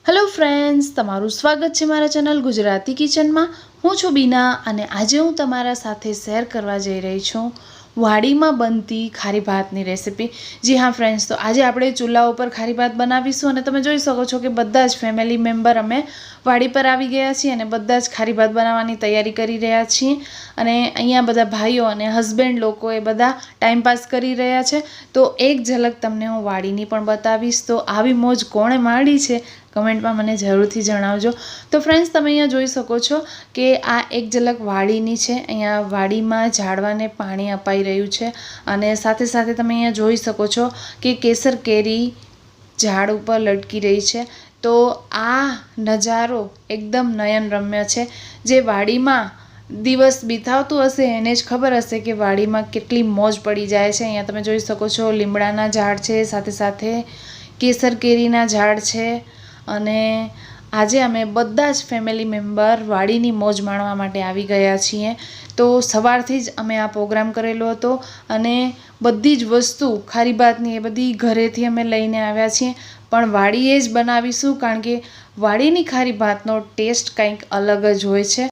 Hello friends, तमारू स्वागत है मारा चैनल गुजराती किचन में। हूँ छूं बीना अने आज हूँ तमारा साथे शेर करवा जई रही छूं वाड़ी में बनती खारी भातनी रेसिपी। जी हाँ फ्रेंड्स, तो आज आपणे चूल्हा पर खारी भात बनावीशुं अने तमे जोई शको छो कि बधा ज फैमिली मेम्बर अमे वाड़ी पर आवी गया छीए अने बधा ज खारी भात बनाववानी तैयारी करी रह्या छीए अने अहींया बधा भाईओ अने हस्बेन्ड लोको ए बधा टाइम पास करी रह्या छे। तो एक झलक तमने हूँ वाड़ीनी पण बतावीश। तो आवी मोज कोणे माड़ी छे कमेंट में मने जरूरथी जणावजो। तो फ्रेंड्स, तमे अहींया जोई शको छो कि आ एक झलक वाड़ीनी छे। अहींया वाड़ीमां झाड़वाने पाणी अपाई रह्युं छे अने साथे साथे तमे अहींया जोई शको छो कि केसर केरी झाड़ पर लटकी रही छे। तो आ नजारो एकदम नयनरम्य छे। जे वाड़ीमां दिवस बीतावतुं हशे एने ज खबर हशे कि वाड़ीमां केटली मौज पड़ी जाय छे। अहींया तमे जोई शको छो લીમડાના झाड़ छे, साथे साथे केसर केरीना झाड़ छे अने आजे अमे बधा ज फेमिली मेम्बर वाड़ीनी मौज माणवा माटे आवी गया छीए। तो सवारथी ज अमे आ प्रोग्राम करेलो हतो अने बधी ज वस्तु खारी भातनी ए बधी घरेथी अमे लईने आव्या छीए, पण वाड़ीए ज बनावीशुं कारण के वाड़ीनी खारी भातनो टेस्ट कंईक अलग ज होय छे।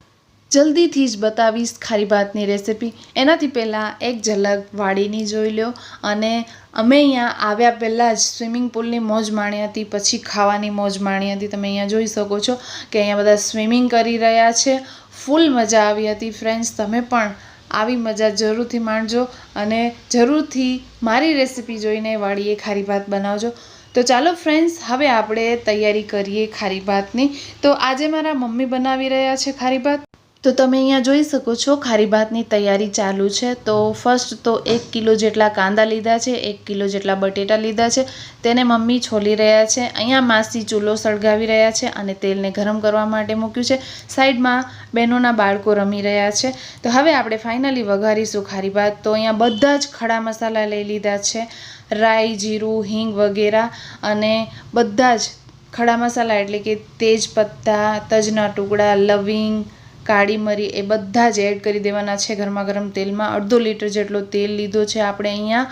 जल्दी थी ज बतावीश खारी भातनी रेसिपी। एनाथी पहला एक झलक वाड़ीनी जोई लो अने अमे अहींया आव्या पहला ज स्विमिंग पूलनी मौज माणी हती, पछी खावानी मौज माणी हती। तमे अहींया जोई शको छो कि अहींया बधा स्विमिंग करी रह्या छे। फूल मजा आवी हती फ्रेंड्स। तमे पण आवी मजा जरूरथी माणजो अने जरूरथी मारी रेसिपी जोईने वाड़ीए खारी भात बनावजो। तो चलो फ्रेंड्स, हवे आपणे तैयारी करीए खारी भातनी। तो आजे मारा मम्मी बनावी रह्या छे खारी भात। तो तमे अहींया जोई शको छो खारी भातनी तैयारी चालू छे। तो फर्स्ट तो 1 किलो जेटला कांदा लीधा छे, 1 किलो जेटला बटेटा लीधा छे, तेने मम्मी छोली रह्या छे। अहींया मासी चूलो सळगावी रह्या छे अने तेलने गरम करवा माटे मूक्युं छे। साइडमां बहेनोना बाळको रमी रह्या छे। तो हवे आपणे फाइनली वघारीशुं खारी भात। तो अहींया बधा ज खड़ा मसाला लई लीधा छे, राई, जीरुं, हींग वगैरा अने बधा ज खड़ा मसाला एटले के तेजपत्ता, तजना टुकड़ा, लविंग, काળી મરી એ બધા જ એડ કરી દેવાના છે ગરમા ગરમ તેલમાં। 1/2 લીટર જેટલો તેલ લીધો છે આપણે અહીંયા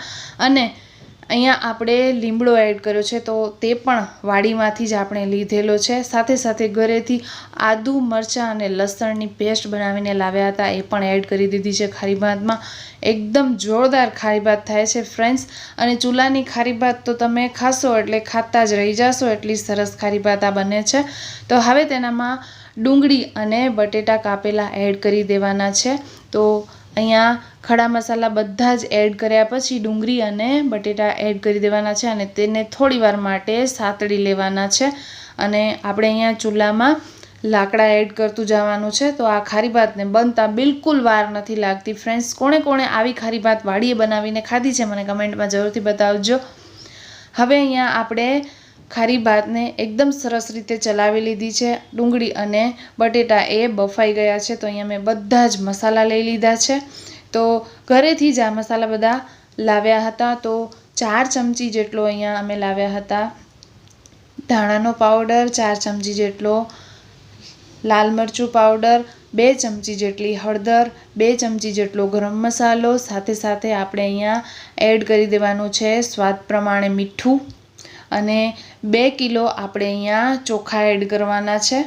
અને અહીંયા આપણે લીમડો એડ કર્યો છે। તો તે પણ વાડીમાંથી જ આપણે લીધેલો છે। સાથે સાથે ઘરેથી આદુ, મરચાં અને લસણની પેસ્ટ બનાવીને લાવ્યા હતા, એ પણ એડ કરી દીધી છે ખારી ભાતમાં। એકદમ જોરદાર ખારી ભાત થાય છે ફ્રેન્ડ્સ। અને ચૂલાની ખારી ભાત તો તમે ખાશો એટલે ખાતા જ રહી જશો, એટલી સરસ ખારી ભાત આ બને છે। તો હવે તેનામાં ડુંગળી અને બટેટા કાપેલા એડ કરી દેવાના છે। તો અહીંયા ખડા મસાલા બધા જ એડ કર્યા પછી ડુંગળી અને બટેટા એડ કરી દેવાના છે અને તેને થોડીવાર માટે સાતળી લેવાના છે। અને આપણે અહીંયા ચૂલામાં લાકડા એડ કરતું જવાનું છે। તો આ ખારી ભાતને બનતા બિલકુલ વાર નથી લાગતી ફ્રેન્ડ્સ। કોણે કોણે આવી ખારી ભાત વાડીએ બનાવીને ખાધી છે મને કમેન્ટમાં જરૂરથી બતાવજો। હવે અહીંયા આપણે ખારી ભાતને એકદમ સરસ રીતે ચલાવી લીધી છે। ડુંગળી અને બટેટા એ બફાઈ ગયા છે। તો અહીંયા મેં બધા જ મસાલા લઈ લીધા છે। તો ઘરેથી જ આ મસાલા બધા લાવ્યા હતા। તો 4 ચમચી જેટલો અહીંયા અમે લાવ્યા હતા ધાણાનો પાવડર, 4 ચમચી જેટલો લાલ મરચું પાવડર, 2 ચમચી જેટલી હળદર, 2 ચમચી જેટલો ગરમ મસાલો, સાથે સાથે આપણે અહીંયા એડ કરી દેવાનું છે સ્વાદ પ્રમાણે મીઠું અને 2 કિલો આપણે અહીંયા ચોખા એડ કરવાના છે।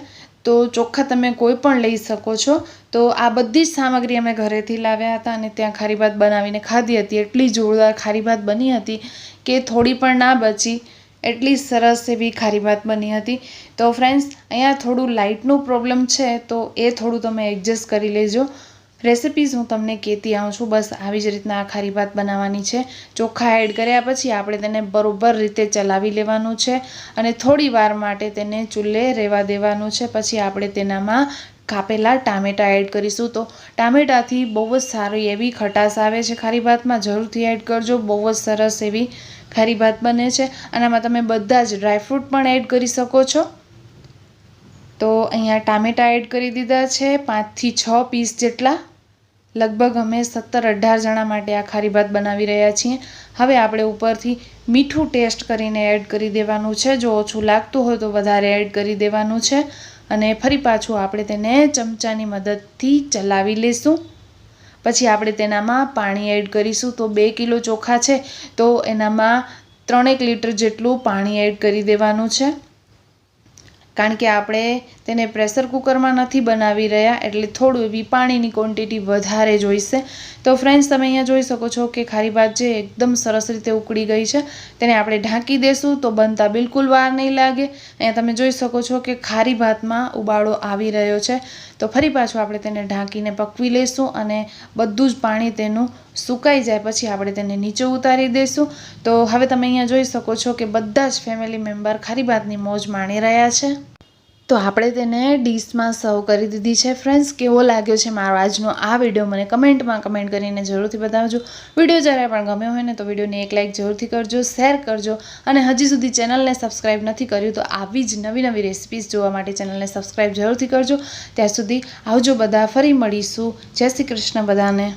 તો ચોખા તમે કોઈ પણ લઈ શકો છો। તો આ બધી જ સામગ્રી અમે ઘરેથી લાવ્યા હતા અને ત્યાં ખારી ભાત બનાવીને ખાધી હતી। એટલી જોરદાર ખારી ભાત બની હતી કે થોડી પણ ના બચી, એટલી સરસ એવી ખારી ભાત બની હતી। તો ફ્રેન્ડ્સ, અહીંયા થોડું લાઇટનું પ્રોબ્લેમ છે, તો એ થોડું તમે એડજસ્ટ કરી લેજો। રેસિપીઝ હું તમને કહેતી આવું છું, બસ આવી જ રીતના આ ખારી ભાત બનાવવાની છે। ચોખા એડ કર્યા પછી આપણે તેને બરોબર રીતે ચલાવી લેવાનું છે અને થોડી વાર માટે તેને ચૂલે રહેવા દેવાનું છે। પછી આપણે તેનામાં કાપેલા ટામેટાં એડ કરીશું। તો ટામેટાથી બહુ જ સારી એવી ખટાશ આવે છે ખારી ભાતમાં, જરૂરથી એડ કરજો। બહુ જ સરસ એવી ખારી ભાત બને છે। આનામાં તમે બધા જ ડ્રાયફ્રૂટ પણ એડ કરી શકો છો। તો અહીંયા ટામેટાં એડ કરી દીધા છે 5 થી 6 પીસ જેટલા। લગભગ અમે 17-18 જણા માટે આ ખારી ભાત બનાવી રહ્યા છીએ। હવે આપણે ઉપરથી મીઠું ટેસ્ટ કરીને એડ કરી દેવાનું છે। જો ઓછું લાગતું હોય તો વધારે એડ કરી દેવાનું છે અને ફરી પાછું આપણે તેને ચમચાની મદદથી ચલાવી લઈશું। પછી આપણે તેનામાં પાણી એડ કરીશું। તો 2 કિલો ચોખા છે તો એનામાં 3 લીટર જેટલું પાણી એડ કરી દેવાનું છે। કારણ કે આપણે તેને પ્રેશર કુકરમાં નથી બનાવી રહ્યા, એટલે થોડું એવી પાણીની ક્વોન્ટિટી વધારે જોઈશે. તો ફ્રેન્ડ્સ, તમે અહીંયા જોઈ શકો છો કે ખારી ભાત જે એકદમ સરસ રીતે ઉકળી ગઈ છે. તેને આપણે ઢાંકી દેશું તો બનતા બિલકુલ વાર નહીં લાગે. અહીંયા તમે જોઈ શકો છો કે ખારી ભાતમાં ઉબાળો આવી રહ્યો છે. તો ફરી પાછું આપણે તેને ઢાંકીને પકવી લઈશું અને બધું જ પાણી તેનું સુકાઈ જાય પછી આપણે તેને નીચે ઉતારી દઈશું. તો હવે તમે અહીંયા જોઈ શકો છો કે બધા જ ફેમિલી મેમ્બર ખારી ભાતની મોજ માણી રહ્યા છે. તો આપણે તેને ડીશમાં સર્વ કરી દીધી છે. ફ્રેન્ડ્સ, કેવો લાગ્યો છે મારો આજનો આ વિડીયો મને કમેન્ટમાં કમેન્ટ કરીને જરૂરથી બતાવજો. વિડીયો જ્યારે પણ ગમ્યો હોય ને તો વિડીયોને એક લાઇક જરૂરથી કરજો, શેર કરજો અને હજી સુધી ચેનલને સબસ્ક્રાઈબ નથી કર્યું તો આવી જ નવી નવી રેસિપીઝ જોવા માટે ચેનલને સબસ્ક્રાઈબ જરૂરથી કરજો. ત્યાં સુધી આવજો બધા, ફરી મળીશું. જય શ્રી કૃષ્ણ બધાને.